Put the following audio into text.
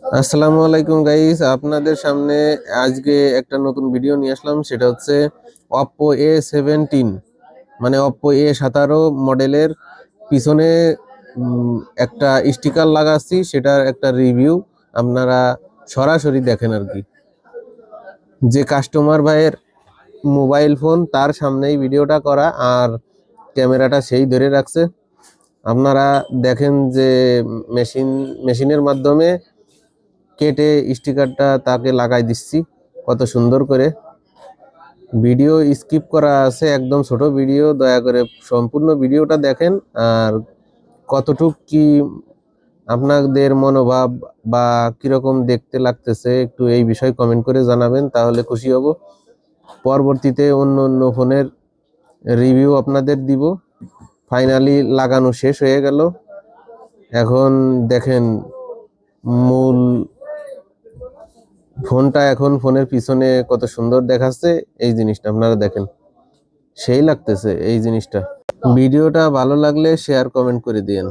আসসালামু আলাইকুম গাইস, আপনাদের সামনে আজকে একটা নতুন ভিডিও নিয়ে আসলাম। সেটা হচ্ছে Oppo A17, মানে Oppo A17 মডেলের পিছনে একটা স্টিকার লাগাচ্ছি, সেটার একটা রিভিউ আপনারা সরাসরি দেখেন আর কি। যে কাস্টমার ভাইয়ের মোবাইল ফোন, তার সামনেই ভিডিওটা করা, আর ক্যামেরাটা সেই ধরে রাখছে। আপনারা দেখেন যে মেশিনের মাধ্যমে কেটে স্টিকারটা তাকে লাগাই দিচ্ছি কত সুন্দর করে। ভিডিও স্কিপ করা আছে, একদম ছোট ভিডিও, দয়া করে সম্পূর্ণ ভিডিওটা দেখেন। আর কতটুক কি আপনাদের মনোভাব বা কিরকম দেখতে লাগতেছে একটু এই বিষয়ে কমেন্ট করে জানাবেন, তাহলে খুশি হব। পরবর্তীতে অন্য অন্য ফোনের রিভিউ আপনাদের দিব। ফাইনালি লাগানো শেষ হয়ে গেল। এখন দেখেন মূল ফোনটা, এখন ফোনের পিছনে কত সুন্দর দেখাচ্ছে। এই জিনিসটা আপনারা দেখেন, সেই লাগতেছে এই জিনিসটা। ভিডিওটা ভালো লাগলে শেয়ার কমেন্ট করে দিয়েন।